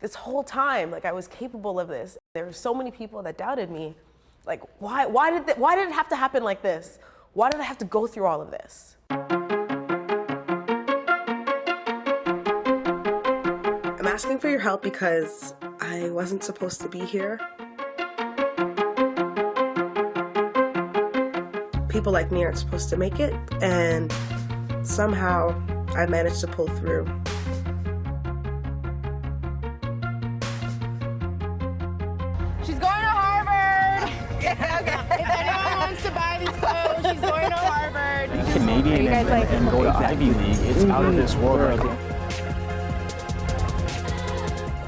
this whole time, like I was capable of this. There were so many people that doubted me. Like, why did it have to happen like this? Why did I have to go through all of this? I'm asking for your help because I wasn't supposed to be here. People like me aren't supposed to make it, and somehow I managed to pull through. She's going to Harvard! Okay. If anyone wants to buy these clothes, she's going to Harvard. Canadian and go to Ivy League. It's out of this world.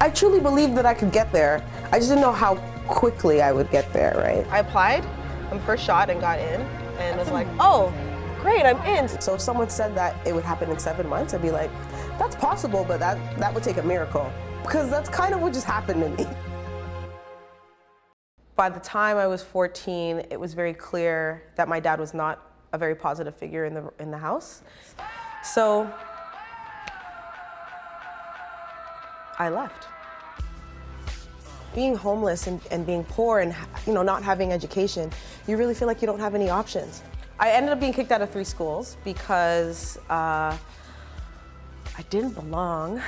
I truly believed that I could get there. I just didn't know how quickly I would get there, right? I applied on the first shot and got in, and was like, oh, great, I'm in. So if someone said that it would happen in 7 months, I'd be like, that's possible, but that would take a miracle. Because that's kind of what just happened to me. By the time I was 14, it was very clear that my dad was not a very positive figure in the house. So I left. Being homeless and being poor and not having education, you really feel like you don't have any options. I ended up being kicked out of 3 schools because I didn't belong.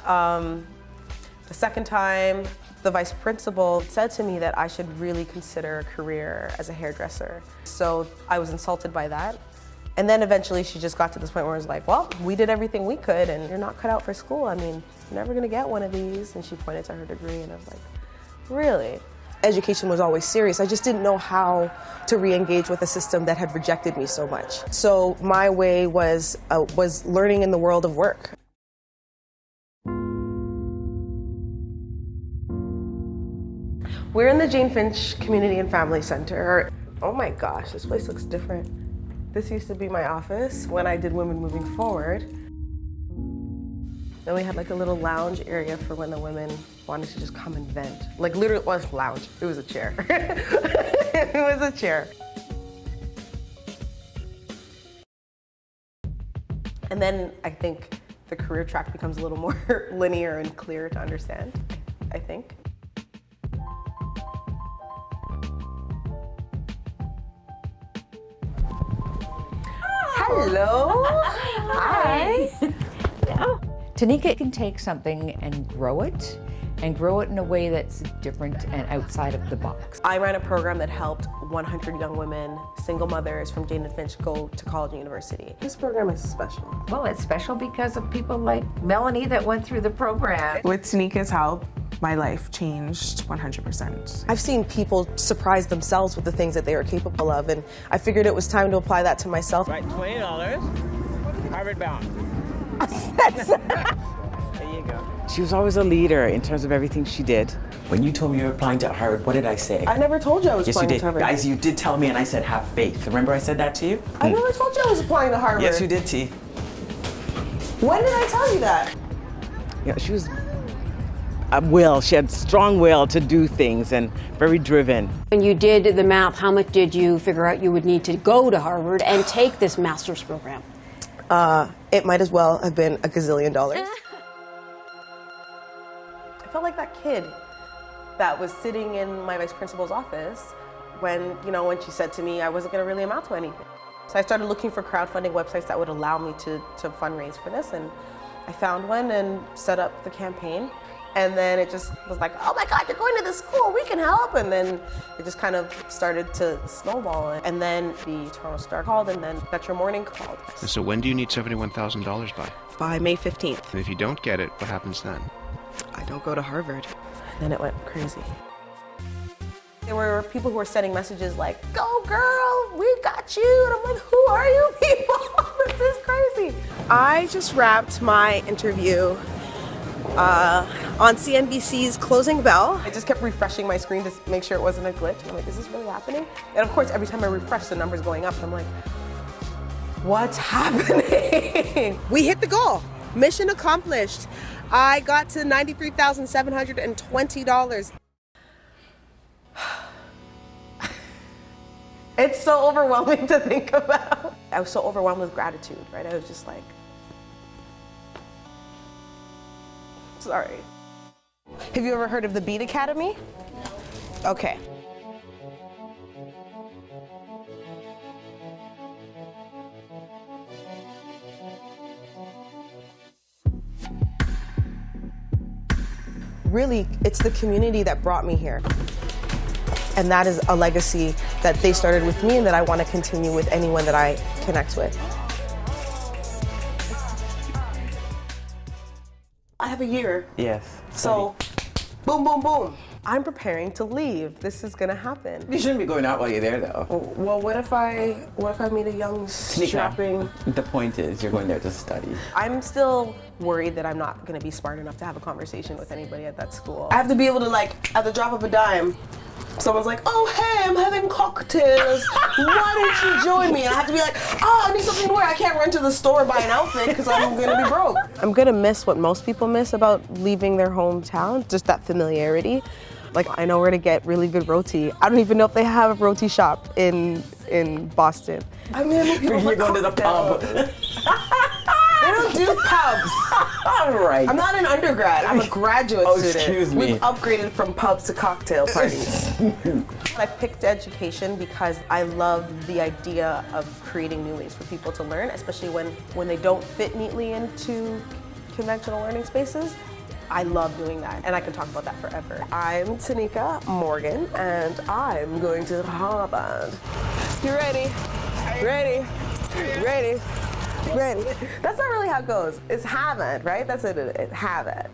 The second time, the vice principal said to me that I should really consider a career as a hairdresser. So I was insulted by that. And then eventually she just got to this point where it was like, well, we did everything we could and you're not cut out for school. I mean, you're never gonna get one of these. And she pointed to her degree and I was like, really? Education was always serious. I just didn't know how to re-engage with a system that had rejected me so much. So my way was learning in the world of work. We're in the Jane Finch Community and Family Center. Oh my gosh, this place looks different. This used to be my office when I did Women Moving Forward. Then we had like a little lounge area for when the women wanted to just come and vent. Like literally, it was lounge, it was a chair. It was a chair. And then I think the career track becomes a little more linear and clear to understand, I think. Hello. Hi. Tanika can take something and grow it in a way that's different and outside of the box. I ran a program that helped 100 young women, single mothers from Jane and Finch go to college and university. This program is special. Well, it's special because of people like Melanie that went through the program. With Tanika's help, my life changed 100%. I've seen people surprise themselves with the things that they are capable of, and I figured it was time to apply that to myself. Right, $20, Harvard bound. There you go. She was always a leader in terms of everything she did. When you told me you were applying to Harvard, what did I say? I never told you I was Yes, you applying did. to Harvard. Guys, you did tell me, and I said have faith. Remember I said that to you? I never told you I was applying to Harvard. Yes, you did, T. When did I tell you that? Yeah, she was a will. She had strong will to do things and very driven. When you did the math, how much did you figure out you would need to go to Harvard and take this master's program? It might as well have been $1 gazillion. I felt like that kid that was sitting in my vice principal's office when she said to me I wasn't going to really amount to anything. So I started looking for crowdfunding websites that would allow me to fundraise for this, and I found one and set up the campaign. And then it just was like, oh my God, you're going to this school, we can help. And then it just kind of started to snowball. And then the Toronto Star called, and then Metro Morning called. So when do you need $71,000 by? By May 15th. And if you don't get it, what happens then? I don't go to Harvard. And then it went crazy. There were people who were sending messages like, go girl, we got you. And I'm like, who are you people? This is crazy. I just wrapped my interview on CNBC's Closing Bell. I just kept refreshing my screen to make sure it wasn't a glitch. I'm like, is this really happening? And of course, every time I refresh, the number's going up. I'm like, what's happening? We hit the goal. Mission accomplished. I got to $93,720. It's so overwhelming to think about. I was so overwhelmed with gratitude, right? I was just like, sorry. Have you ever heard of the Beat Academy? Okay. Really, it's the community that brought me here. And that is a legacy that they started with me and that I want to continue with anyone that I connect with. I have a year. Yes. So, boom, boom, boom. I'm preparing to leave. This is gonna happen. You shouldn't be going out while you're there, though. Well, what if I meet a young strapping? The point is, you're going there to study. I'm still worried that I'm not gonna be smart enough to have a conversation with anybody at that school. I have to be able to, like, at the drop of a dime, someone's like, oh, hey, I'm having cocktails. Why don't you join me? And I have to be like, oh, I need something to wear. I can't run to the store and buy an outfit because I'm gonna be broke. I'm gonna miss what most people miss about leaving their hometown, just that familiarity. Like, I know where to get really good roti. I don't even know if they have a roti shop in Boston. I'm gonna meet people You're going to the pub. They don't do pubs. All right. I'm not an undergrad. I'm a graduate student. Excuse me. We've upgraded from pubs to cocktail parties. I picked education because I love the idea of creating new ways for people to learn, especially when they don't fit neatly into conventional learning spaces. I love doing that, and I can talk about that forever. I'm Tanika Morgan, and I'm going to Harvard. You ready? Ready? Ready? Ready? That's not really how it goes. It's Harvard, right? That's it. Harvard.